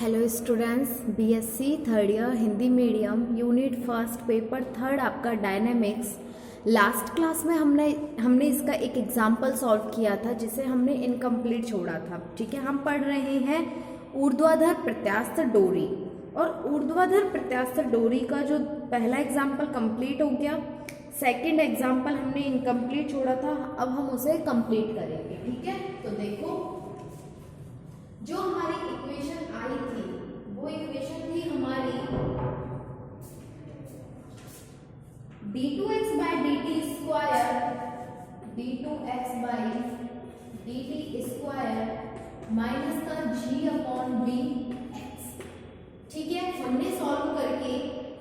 Hello students, BSc third year Hindi medium unit first paper third आपका dynamics. Last class में हमने इसका एक एग्जाम्पल सॉल्व किया था जिसे हमने इनकम्प्लीट छोड़ा था। ठीक है, हम पढ़ रहे हैं ऊर्ध्वाधर प्रत्यास्थ डोरी। और ऊर्ध्वाधर प्रत्यास्थ डोरी का जो पहला एग्जाम्पल कंप्लीट हो गया, सेकंड एग्जाम्पल हमने इनकम्प्लीट छोड़ा था, अब हम उसे कंप्लीट करेंगे। ठीक है, तो देखो जो हमारी इक्वेशन आई थी वो इक्वेशन थी हमारी d2x by dt square d2x by dt square minus का g अपॉन बी एक्स। ठीक है, हमने सॉल्व करके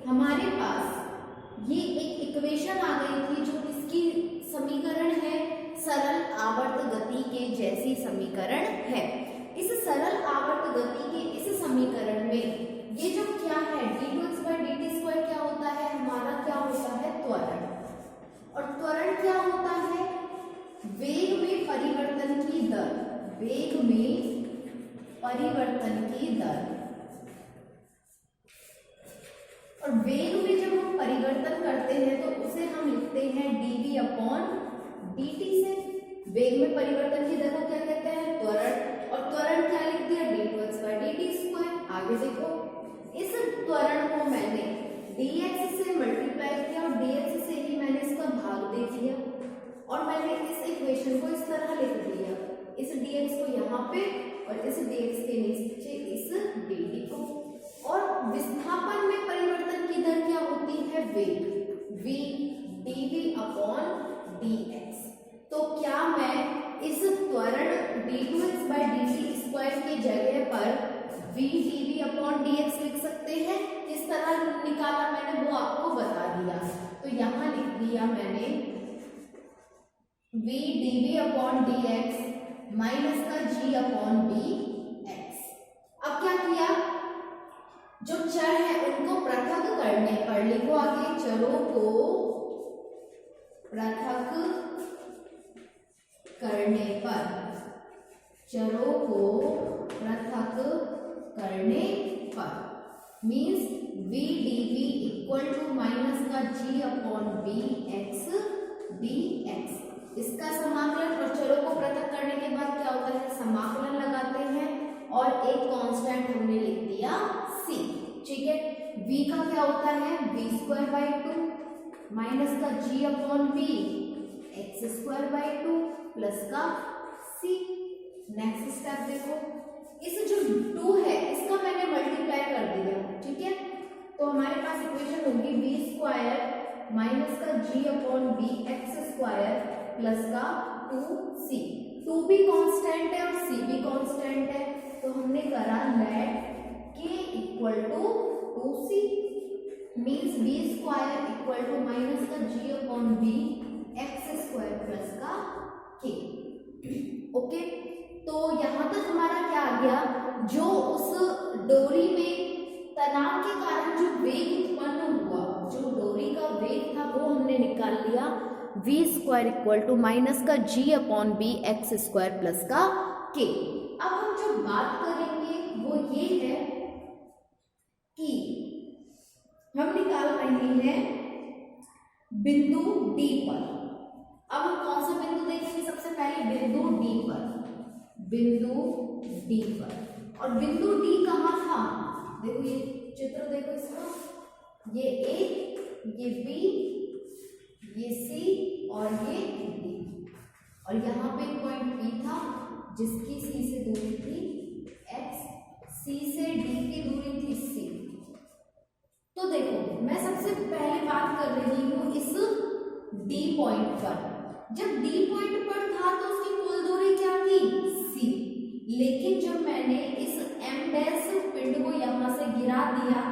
हमारे पास ये एक इक्वेशन आ गई थी जो इसकी समीकरण है, सरल आवर्त गति के जैसी समीकरण है। इस सरल आवर्त गति के इस समीकरण में ये जो क्या है d2x बाई dt स्क्वायर क्या होता है, हमारा क्या होता है त्वरण। और त्वरण क्या होता है, वेग में परिवर्तन की दर, वेग में परिवर्तन की दर। और वेग में जब हम परिवर्तन करते हैं तो उसे हम लिखते हैं dv अपॉन dt से। वेग में परिवर्तन की दर को क्या कहते हैं, त्वरण। और त्वरण क्या लिख दिया, d2x बाई dt स्क्वायर। आगे देखो, इस त्वरण को मैंने dx से मल्टीप्लाई किया और dx से ही मैंने इसका भाग दे दिया और मैंने इस इक्वेशन को इस तरह लिख दिया, इस dx को यहाँ पे और इस dx के नीचे इस dt को। और विस्थापन में परिवर्तन की दर क्या होती है, वेग, v dv अपॉन dx। तो क्या मैं इस त्वरण d2x बाई dt स्क्वायर की जगह पर v dv अपॉन dx लिख सकते हैं? किस तरह निकाला मैंने वो आपको बता दिया। तो यहाँ लिख दिया मैंने v dv upon dx minus का g अपॉन dx। अब क्या किया, जो चर है उनको पृथक करने पर, लिखो आगे, चरों को पृथक करने पर, चरों को पृथक करने पर means v dv equal to minus का g upon b x dx। इसका समाकलन और चरों को पृथक करने के बाद क्या होता है, समाकलन लगाते हैं और एक कांस्टेंट हमने लिख दिया c। ठीक है, v का क्या होता है, b स्क्वायर बाई 2 माइनस का g upon b x square by 2 plus का c। नेक्स्ट स्टेप देखो, इस जो 2 है इसका मैंने मल्टीप्लाई कर दिया। ठीक है, तो हमारे पास इक्वेशन होगी b स्क्वायर माइनस का g upon b x square plus का 2c। 2 भी कांस्टेंट है और c भी कांस्टेंट है, तो हमने करा let k equal to 2c means b square equal to minus का g upon b x square plus का k। ओके, तो यहाँ तक हमारा क्या आ गया, जो उस डोरी में तनाव के कारण जो वेग उत्पन्न हुआ, जो डोरी का वेग था वो हमने निकाल लिया, v square equal to minus का g upon b x square plus का k। अब हम जो बात करेंगे वो ये है कि हम निकाल रहे हैं बिंदु D पर। अब हम कौन सा बिंदु देखेंगे, सबसे पहले बिंदु D पर, बिंदु D पर। और बिंदु D कहाँ था, देखो ये चित्र देखो इसका, ये A, ये B, ये C और ये D। और यहाँ पे पॉइंट P था जिसकी C से दूरी थी x, C से D की दूरी थी c। तो देखो मैं सबसे पहले बात कर रही हूँ इस D पॉइंट पर। जब D पॉइंट पर था तो उसकी कुल दूरी क्या थी, c। लेकिन जब मैंने इस m डैश पिंड को यहाँ से गिरा दिया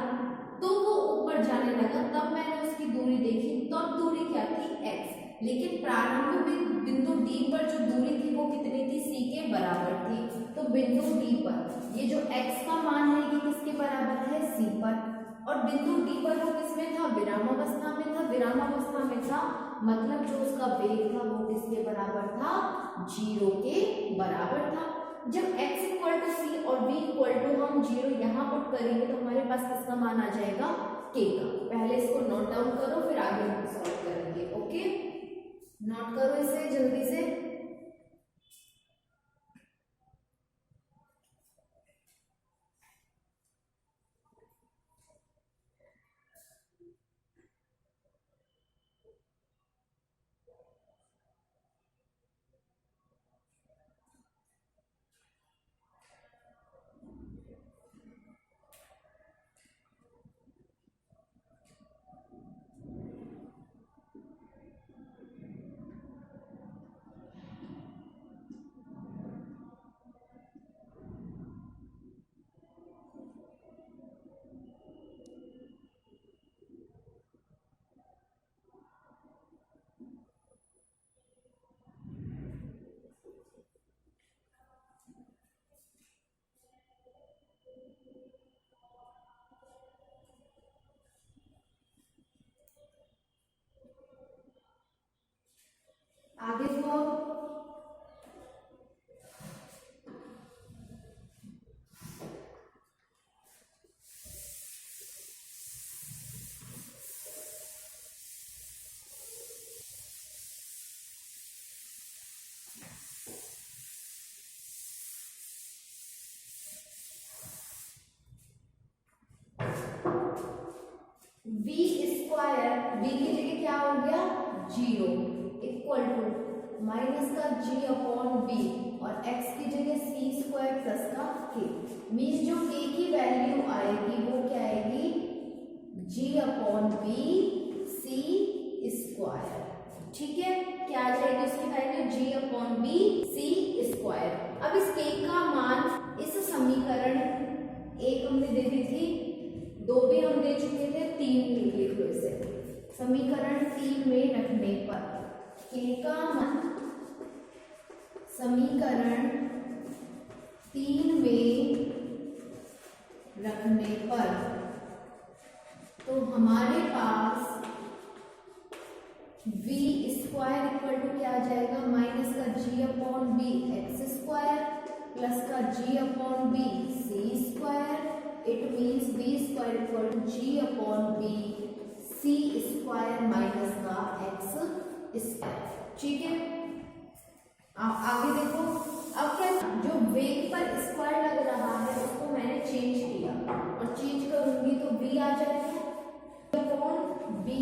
तो वो ऊपर जाने लगा, तब मैंने उसकी दूरी देखी, तब दूरी क्या थी, x। लेकिन प्रारंभ में बिंदु D पर जो दूरी थी वो कितनी थी, c के बराबर थी। तो बिंदु D पर ये जो x का मान है ये किसके बराबर है, c पर। और बिंदु D पर वो किसमें था, विरामावस्था में था। विरामावस्था में था मतलब जो उसका वेग था वो किसके बराबर था, 0 के बराबर था। जब x इक्वल टू सी और v इक्वल टू हम 0 यहाँ नॉट करेंगे तो हमारे पास किसका मान आ जाएगा, k का। पहले इसको नोट डाउन करो, फिर आगे हम सॉल्व करेंगे। ओके, नोट करो इसे जल्दी से। आगे को v स्क्वायर, v की जगह क्या हो गया 0 इक्वल टू माइनस का g अपॉन b और x की जगह c स्क्वायर प्लस का k। मीन्स जो k की वैल्यू आएगी वो क्या आएगी g upon b c square. ठीक है, क्या आ जाएगी उसकी value g upon b c square. अब इस k का मान इस समीकरण एक हमने दे दी थी, 2 भी हम दे चुके थे, 3 लिख लो इसे। समीकरण 3 में रखने पर k का मान समीकरण 3 में रखने पर तो हमारे पास v स्क्वायर इक्वल टू क्या आ जाएगा माइनस का g upon b x square plus का g upon b c square. It means b square equal to g upon b c square minus का x स्क्वायर। ठीक है, आगे देखो। अब क्या, जो वेग पर स्क्वायर लग रहा है उसको मैंने चेंज किया और चेंज करूंगी तो v आ जाएगा upon b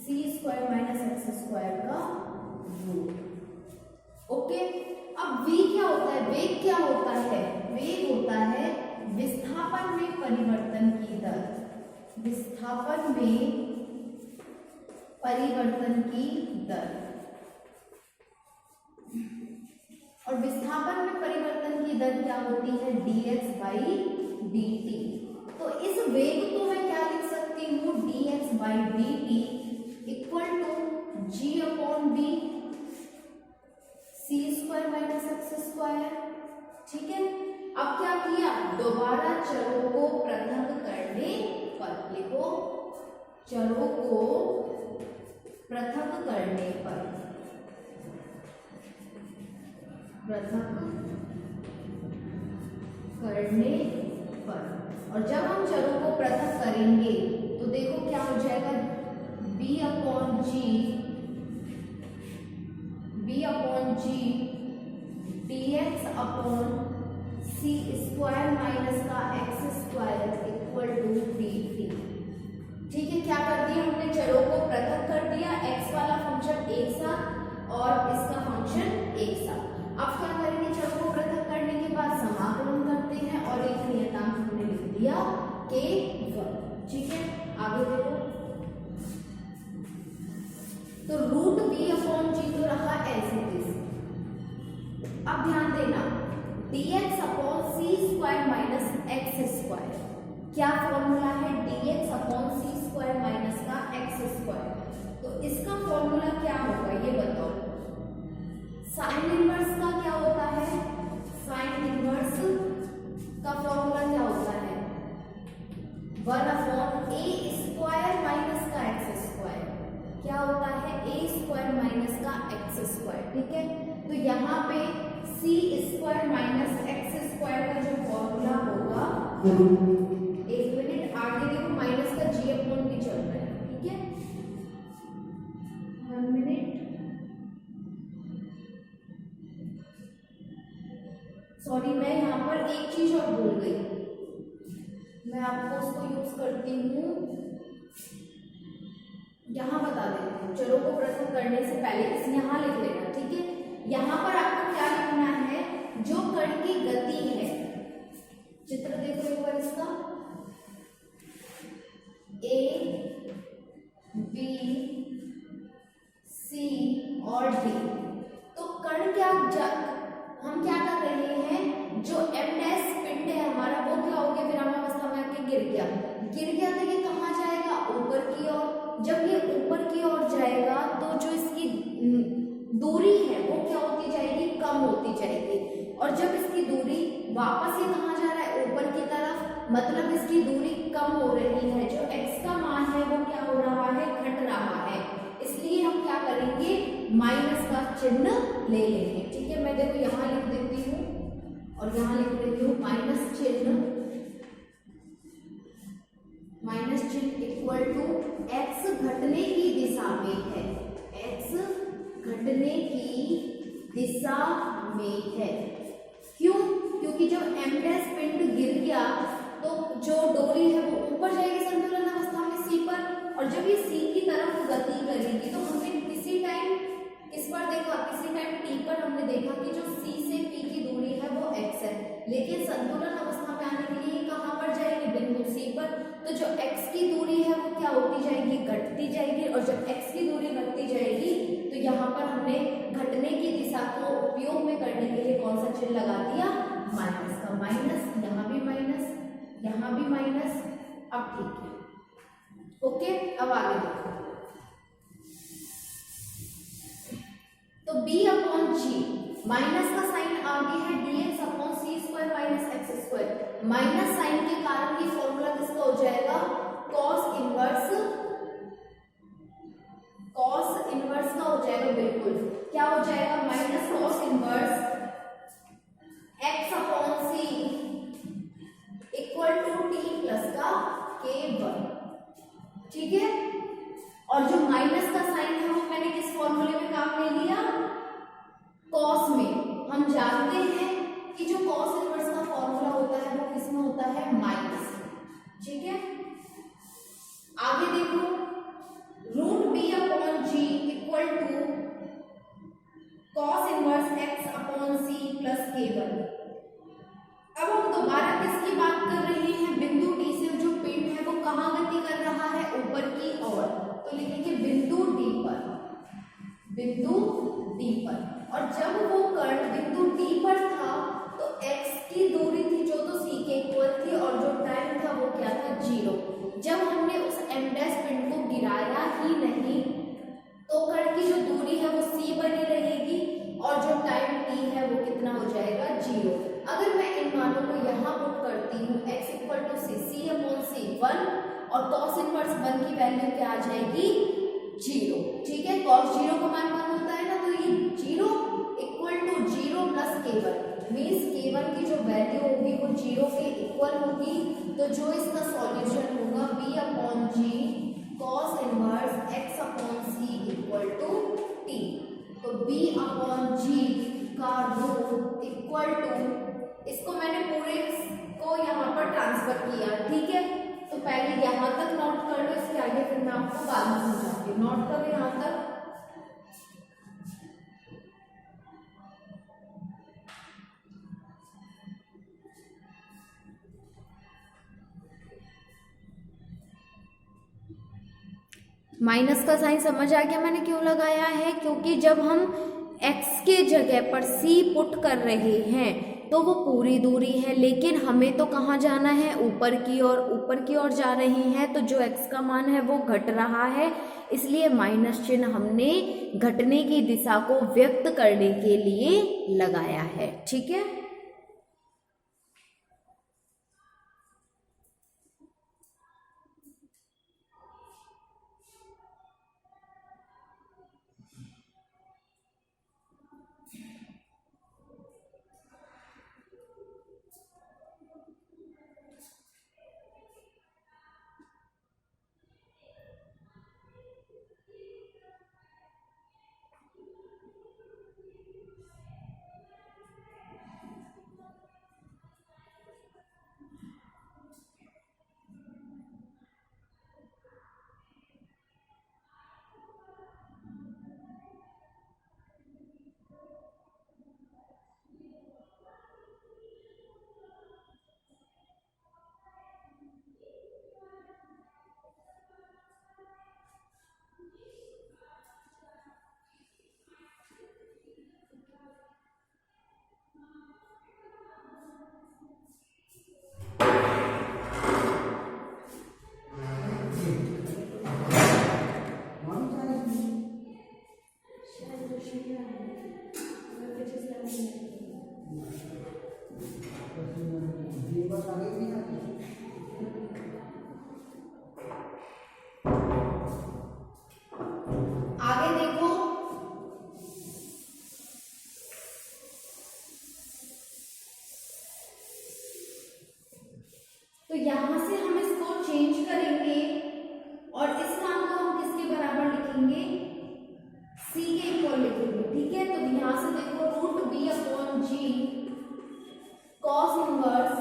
c square minus x square का रूट। ओके, अब v क्या होता है, वेग क्या होता है, वेग होता है विस्थापन में परिवर्तन की दर, विस्थापन में परिवर्तन की दर। और विस्थापन में परिवर्तन की दर क्या होती है dx बाई dt। तो इस वेग को मैं क्या लिख सकती हूँ dx by dt equal to g upon b c square minus x square. ठीक है, अब क्या किया, दोबारा चरों को पृथक करने पर, लिखो चरों को पृथक करने पर, पृथक करने पर। और जब हम चरों को पृथक करेंगे तो देखो क्या हो जाएगा b upon g dx upon c square minus का x square equal to dt। ठीक है, क्या कर दिया हमने, चरों को पृथक कर दिया, x वाला फंक्शन एक साथ और इसका फंक्शन एक साथ। अब क्या करेंगे, चरों को पृथक करने के बाद समाकलन करते हैं और एक नियतांक हमने लिख दिया k वर्ग। ठीक है, आगे देखो। तो रूट b अपॉन g तो रहा ऐसे इज। अब ध्यान देना dx upon c square minus x square, क्या फॉर्मूला है dx upon c square minus का एक्स स्क्वायर। तो इसका फॉर्मूला क्या होगा ये बताओ। साइन इनवर्स का क्या होता है, साइन इनवर्स का फॉर्मूला क्या होता है 1 अपॉन a स्क्वायर माइनस का एक्स स्क्वायर। क्या होता है a स्क्वायर माइनस का एक्स स्क्वायर। ठीक है, तो यहाँ पे c square minus x square का जो फॉर्मूला होगा मैं आपको उसको यूज करती हूँ, यहाँ बता देती हूँ। चरों को पृथक करने से पहले इस यहाँ लिख लेना, ठीक है। यहाँ पर आपको क्या लिखना है, जो कण की गति है, चित्र देखो एक बार इसका, ए बी सी और डी। तो कण क्या हम क्या कर रहे हैं, जो एम डैश पिंड है हमारा वो क्या हो गया, विरामावस्था में आके गिर गया तो ये कहाँ जाएगा, ऊपर की ओर। जब ये ऊपर की ओर जाएगा तो जो इसकी दूरी है वो क्या होती जाएगी, कम होती जाएगी। और जब इसकी दूरी वापस ये कहाँ जा रहा है, ऊपर की तरफ, मतलब इसकी दूरी कम हो रही है। जो x का मान है वो क्या हो रहा है, घट रहा है। इसलिए हम क्या करेंगे, माइनस का चिन्ह ले लेंगे, ठीक है। मैं देखो यहाँ लिख देती हूँ और यहाँ लिख देती हूँ माइनस चिन्ह इक्वल टू x घटने की दिशा में है, x घटने की दिशा में है। क्यों, क्योंकि जब m डैश पिंड गिर गया तो जो डोरी है वो ऊपर जाएगी संतुलन अवस्था में c पर, और जब ये c की तरफ गति करेगी तो हमने किसी टाइम किस पर देखा, किसी टाइम t पर हमने देखा कि जो c से p की दूरी है वो x है, लेकिन संतुलन अवस्था में आने के लिए कहाँ पर जाएगी, बिंदु c पर। तो जो x की दूरी है वो क्या होती जाएगी, घटती जाएगी। और जब x की दूरी घटती जाएगी तो यहाँ पर हमने घटने की दिशा को उपयोग में करने के लिए कौन सा चिन्ह लगा दिया, माइनस का। माइनस, यहाँ भी माइनस, यहाँ भी माइनस। अब ठीक है, ओके। अब आगे देखो, तो b अपॉन g, माइनस का साइन आगे है dx upon C square minus x square. Minus sign के कारण ये फॉर्मूला किसका हो जाएगा, कॉस इनवर्स का हो जाएगा। बिल्कुल क्या हो जाएगा, minus cos inverse x upon c equal to t plus का k1, ठीक है। और जो माइनस का साइन है वो मैंने किस फॉर्मूले में काम ले लिया, कॉस में। हम जानते हैं कि जो कॉस इनवर्स का फॉर्मूला होता है वो किसमें होता है, माइनस, ठीक है। आगे देखो, root b upon g equal to cos inverse x upon c plus k1। अब हम दोबारा किसकी बात कर रहे हैं, बिंदु डी से जो पिंड है वो कहाँ गति कर रहा है, ऊपर की ओर। तो लिखेंगे बिंदु डी पर, बिंदु डी पर। और जब वो कण बिंदु डी पर था तो x की दूरी थी जो तो c के इक्वल थी, और जो टाइम था वो क्या था, 0। जब हमने उस m डैश पिंड को गिराया ही नहीं तो कण की जो दूरी है वो c बनी रहेगी, और जो टाइम t है वो कितना हो जाएगा, 0। अगर मैं इन मानों को यहाँ पुट करती हूँ, x equal to c upon c 1, और cos इनवर्स 1 की वैल्यू क्या आ जाएगी, 0, ठीक है। cos 0 का मान 1 होता है ना, तो ये 0 equal to 0 plus k1 means k1 की जो वैल्यू होगी वो 0 के इक्वल होगी। तो जो इसका सॉल्यूशन होगा b upon g cos inverse x upon c equal to t। तो b अपॉन जी का रूट इक्वल टू, इसको मैंने पूरे को यहाँ पर ट्रांसफर किया, ठीक है। तो पहले यहाँ तक नोट कर लो, इसके आगे फिर मैं आपको बाद में समझाऊंगी। नोट करो यहाँ तक। माइनस का साइन समझ आ गया मैंने क्यों लगाया है, क्योंकि जब हम x के जगह पर c पुट कर रहे हैं तो वो पूरी दूरी है, लेकिन हमें तो कहाँ जाना है, ऊपर की ओर जा रही हैं। तो जो x का मान है वो घट रहा है, इसलिए माइनस चिन्ह हमने घटने की दिशा को व्यक्त करने के लिए लगाया है, ठीक है। तो यहां से हम इसको चेंज करेंगे और इस मान को हम किसके बराबर लिखेंगे, c के इक्वल लिखेंगे। ठीक है, तो यहां से देखो root b upon g cos inverse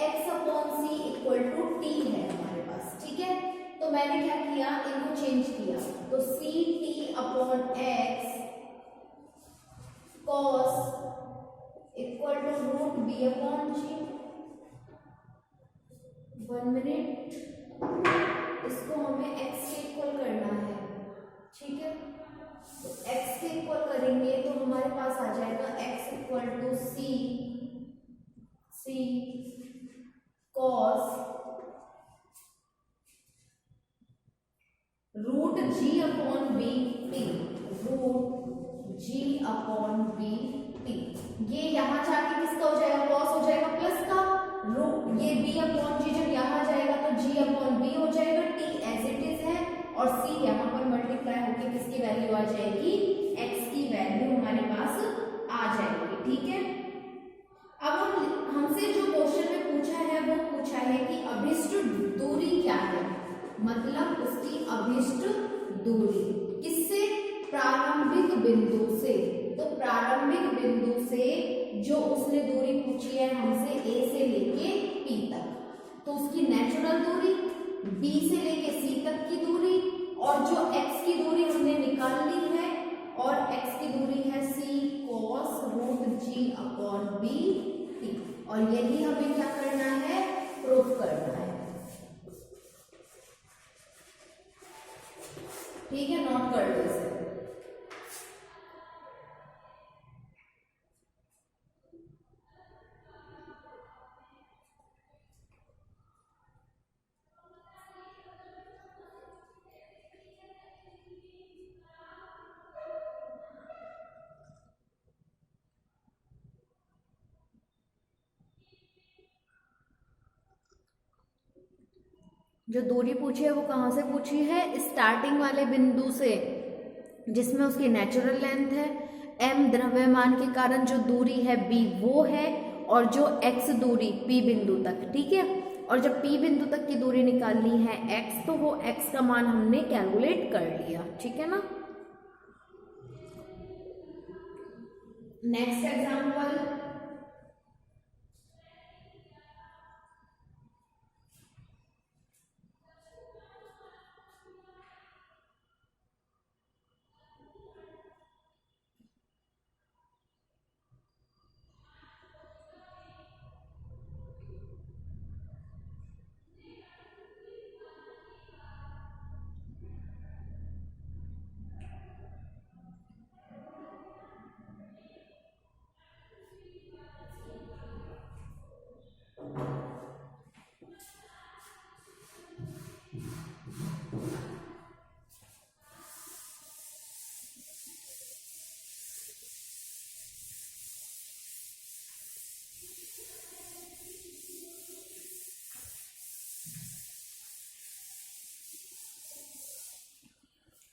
x upon c equal to t है हमारे पास। ठीक है, तो मैंने क्या किया, इनको चेंज किया, तो c t upon x cos equal to root b upon g. 1 minute, इसको हमें x के इक्वल करना है। ठीक है, तो x के इक्वल करेंगे तो हमारे पास आ जाएगा x equal to c cos root g upon b t, root g upon b t. ये यहां जाके किसका हो जाएगा, कॉस हो जाएगा प्लस का, रूट ये b अपॉन जी जब यहां जाएगा तो g अपॉन b हो जाएगा, t एज इट इज है, और c यहां पर मल्टीप्लाई होकर किसकी वैल्यू आ जाएगी, x की वैल्यू हमारे पास आ जाएगी। ठीक है, अब हमसे जो क्वेश्चन में पूछा है वो पूछा है कि अभिष्ट दूरी क्या है, मतलब उसकी अभिष्ट दूरी किससे, प्रारंभिक बिंदु से। तो प्रारंभिक बिंदु से जो उसने दूरी पूछी है हमसे a से लेके p तक, तो उसकी नेचुरल दूरी, b से लेके c तक की दूरी, और जो x की दूरी हमने निकाल ली है, और x की दूरी है c cos root g upon b t, और यही हमें क्या करना है, प्रूफ करना है। ठीक है, नोट कर लो इसे। जो दूरी पूछी है वो कहाँ से पूछी है, स्टार्टिंग वाले बिंदु से जिसमें उसकी नेचुरल लेंथ है, m द्रव्यमान के कारण जो दूरी है b वो है, और जो x दूरी p बिंदु तक। ठीक है, और जब p बिंदु तक की दूरी निकालनी है x, तो वो x का मान हमने कैलकुलेट कर लिया। ठीक है ना। नेक्स्ट एग्जांपल,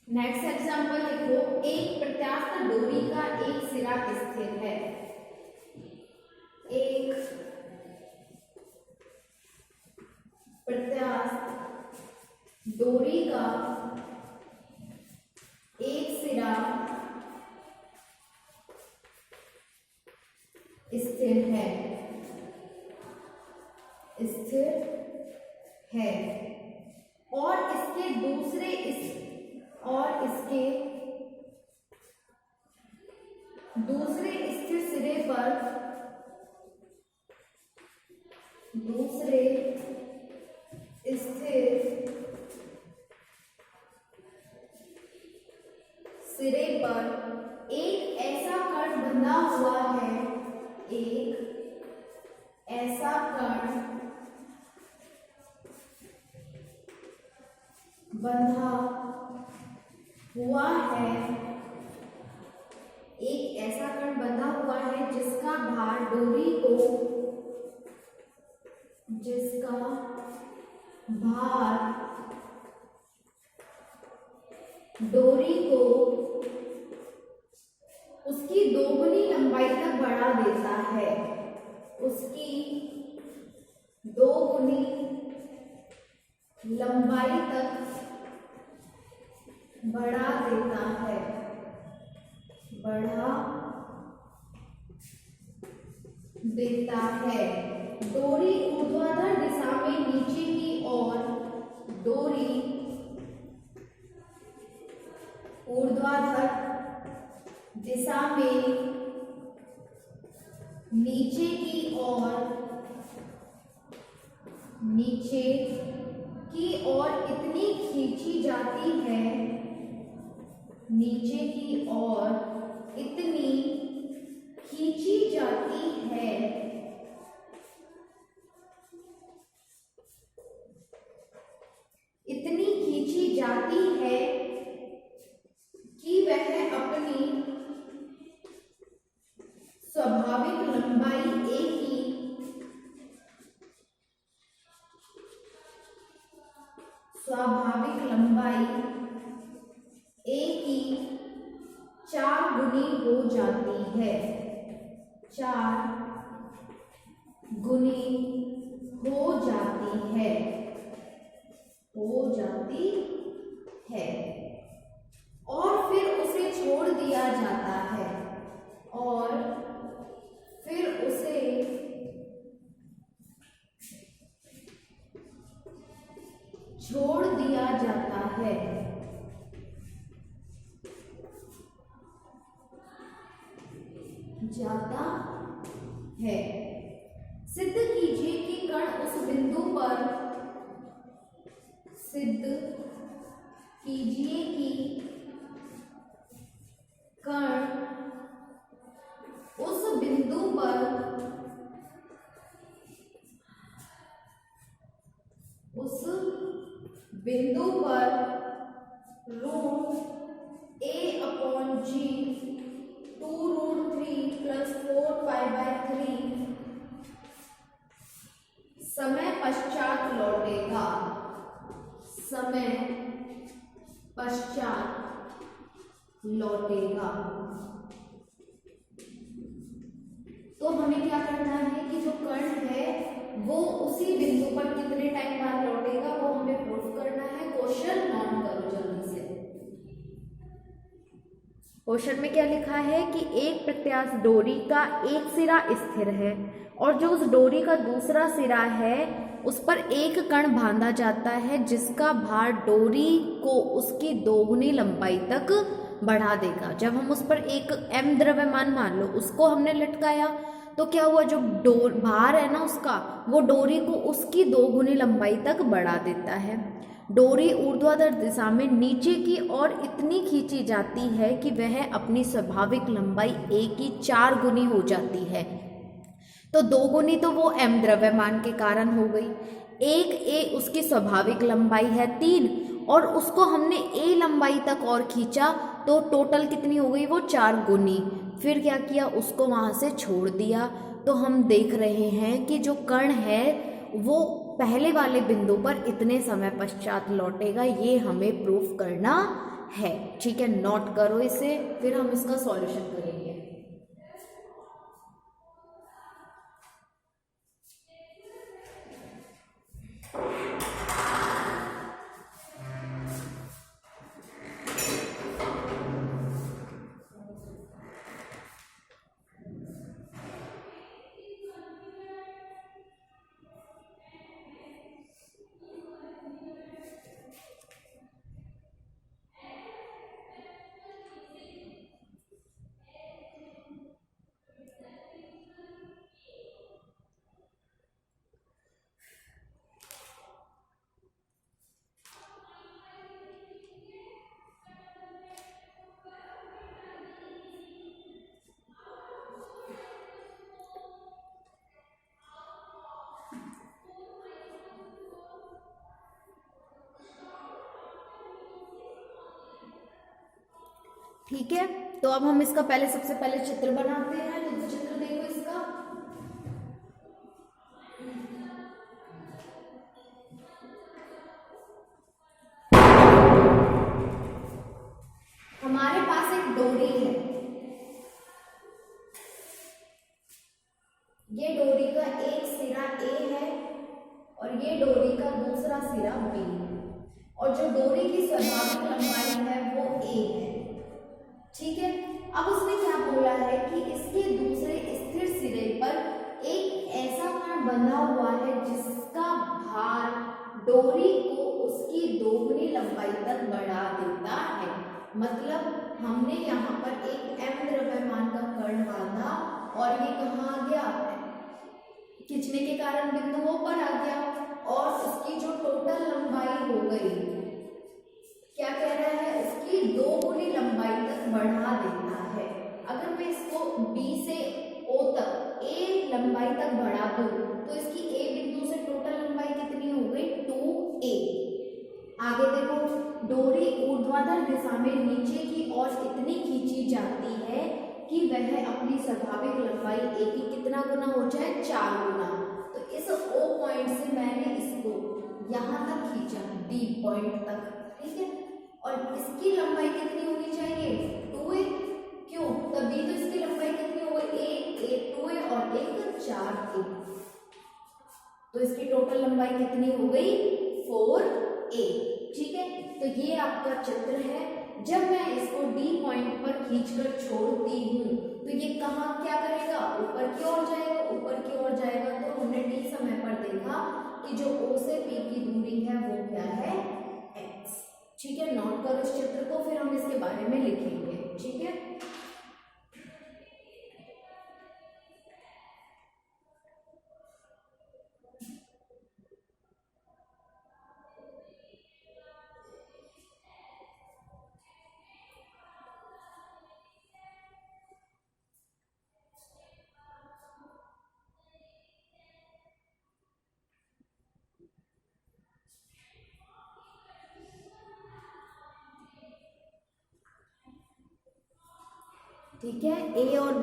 नेक्स्ट एग्जांपल लिखो, एक प्रत्यास्थ डोरी का एक सिरा स्थिर है, एक प्रत्यास्थ डोरी का एक सिरा स्थिर है, और इसके दूसरे स्थिर सिरे पर एक ऐसा कण बंधा हुआ है, एक ऐसा कण बंधा हुआ है जिसका भार डोरी को उसकी दोगुनी लंबाई तक बढ़ा देता है, उसकी 2 गुनी लंबाई तक बढ़ा देता है, बढ़ा देता है। डोरी ऊर्ध्वाधर दिशा में नीचे की ओर, डोरी ऊर्ध्वाधर दिशा में नीचे की ओर, नीचे की ओर इतनी खींची जाती है, नीचे की ओर इतनी खींची जाती है इतनी खींची जाती है कि वह अपनी स्वाभाविक लंबाई A की स्वाभाविक लंबाई A की 4 गुनी हो जाती है, 4 गुनी हो जाती है, और फिर उसे छोड़ दिया जाता है, और फिर उसे छोड़ दिया जाता है। सिद्ध कीजिए कि कण उस बिंदु पर, सिद्ध कीजिए कि कण उस बिंदु पर, उस बिंदु पर √a/g 2√3 + 4π/3 समय पश्चात लौटेगा, समय पश्चात लौटेगा। तो हमें क्या करना है कि जो कण है वो उसी बिंदु पर कितने टाइम बाद लौटेगा वो हमें प्रूफ करना है। क्वेश्चन नोट करो जल्दी से। क्वेश्चन में क्या लिखा है कि एक प्रत्यास्थ डोरी का एक सिरा स्थिर है और जो उस डोरी का दूसरा सिरा है उस पर एक कण बांधा जाता है जिसका भार डोरी को उसकी 2 गुनी लंबाई तक बढ़ा देगा। जब हम उस पर एक m द्रव्यमान मान लो उसको हमने लटकाया तो क्या हुआ, जो भार है ना उसका वो डोरी को उसकी 2 गुनी लंबाई तक बढ़ा देता है। डोरी ऊर्ध्वाधर दिशा में नीचे की ओर इतनी खींची जाती है कि वह अपनी स्वाभाविक लंबाई A की 4 गुनी हो जाती है। तो 2 गुनी तो वो m द्रव्यमान के कारण हो गई, एक A उसकी स्वाभाविक लंबाई है 3 और उसको हमने A लंबाई तक और खींचा तो टोटल कितनी हो गई वो 4 गुनी। फिर क्या किया, उसको वहाँ से छोड़ दिया। तो हम देख रहे हैं कि जो कण है वो पहले वाले बिंदु पर इतने समय पश्चात लौटेगा, ये हमें प्रूफ करना है। ठीक है, नोट करो इसे, फिर हम इसका सॉल्यूशन करेंगे। ठीक है, तो अब हम इसका सबसे पहले चित्र बनाते हैं। तो चित्र देखो इसका, हमारे पास एक डोरी है, ये डोरी का एक सिरा A है और ये डोरी का दूसरा सिरा B है और जो डोरी की स्वाभाविक लंबाई है वो A है। ठीक है, अब उसने क्या बोला है कि इसके दूसरे स्थिर सिरे पर एक ऐसा कण बंधा हुआ है जिसका भार डोरी को उसकी दोगुनी लंबाई तक बढ़ा देता है। मतलब हमने यहाँ पर एक m द्रव्यमान का कण बांधा और ये कहाँ आ गया, खींचने के कारण बिंदुओं पर आ गया और उसकी जो टोटल लंबाई हो गई, क्या कह रहा है, उसकी दोगुनी लंबाई तक बढ़ा देता है। अगर मैं इसको B से O तक A लंबाई तक बढ़ा दूं तो इसकी A बिंदु से टोटल लंबाई कितनी हो गई, 2A। आगे देखो, डोरी ऊर्ध्वाधर दिशा में नीचे की ओर इतनी खींची जाती है कि वह अपनी स्वाभाविक लंबाई A की कितना गुना हो जाए, 4 गुना। तो इस O पॉइंट से मैंने इसको यहाँ तक खींचा, D पॉइंट तक, ठीक है, और इसकी लंबाई कितनी होनी चाहिए, 2A। क्यों, तभी तो इसकी लंबाई कितनी हो गई, A 2A और एक 4A। तो इसकी टोटल लंबाई कितनी हो गई, 4A। ठीक है, तो ये आपका चित्र है। जब मैं इसको D पॉइंट पर खींचकर छोड़ती हूँ तो ये कहाँ क्या करेगा, ऊपर की ओर जाएगा, ऊपर की ओर जाएगा। तो हमने D समय पर देखा कि जो O से P की दूरी है वो क्या है, x। ठीक है, नोट करो इस चित्र को, फिर हम इसके बारे में लिखेंगे। ठीक है, ठीक है, A और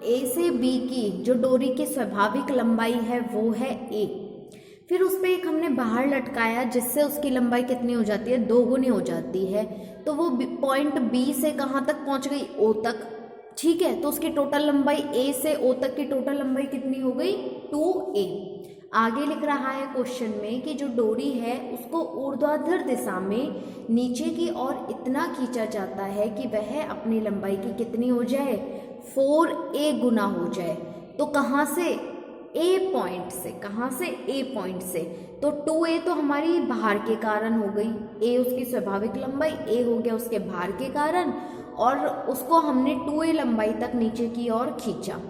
A से B की जो डोरी की स्वाभाविक लंबाई है वो है A। फिर उस पर एक हमने बाहर लटकाया जिससे उसकी लंबाई कितनी हो जाती है, 2 गुनी हो जाती है। तो वो पॉइंट B से कहाँ तक पहुँच गई, O तक। ठीक है, तो उसकी टोटल लंबाई A से O तक की टोटल लंबाई कितनी हो गई, 2A। आगे लिख रहा है क्वेश्चन में कि जो डोरी है उसको ऊर्ध्वाधर दिशा में नीचे की ओर इतना खींचा जाता है कि वह अपनी लंबाई की कितनी हो जाए, 4A गुना हो जाए। तो कहाँ से, A पॉइंट से, कहाँ से, A पॉइंट से। तो 2A तो हमारी भार के कारण हो गई, A उसकी स्वाभाविक लंबाई, A हो गया उसके भार के कारण, और उसको हमने 2A लंबाई तक नीचे की ओर खींचा।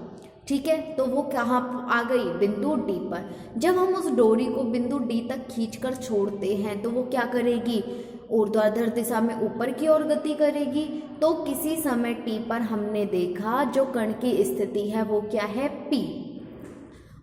ठीक है, तो वो कहाँ आ गई, बिंदु D पर। जब हम उस डोरी को बिंदु D तक खींचकर छोड़ते हैं तो वो क्या करेगी, ऊर्ध्वाधर दिशा में ऊपर की ओर गति करेगी। तो किसी समय T पर हमने देखा जो कण की स्थिति है वो क्या है, P,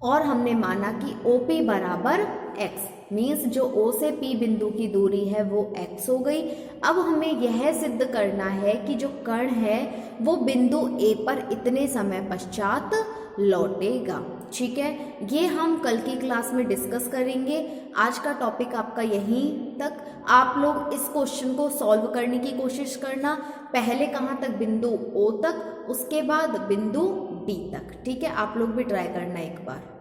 और हमने माना कि OP बराबर x, मीन्स जो O से P बिंदु की दूरी है वो x हो गई। अब हमें यह सिद्ध करना है कि जो कण है वो बिंदु A पर इतने समय पश्चात लौटेगा। ठीक है, ये हम कल की क्लास में डिस्कस करेंगे। आज का टॉपिक आपका यहीं तक। आप लोग इस क्वेश्चन को सॉल्व करने की कोशिश करना, पहले कहाँ तक, बिंदु O तक, उसके बाद बिंदु D तक। ठीक है, आप लोग भी ट्राई करना एक बार।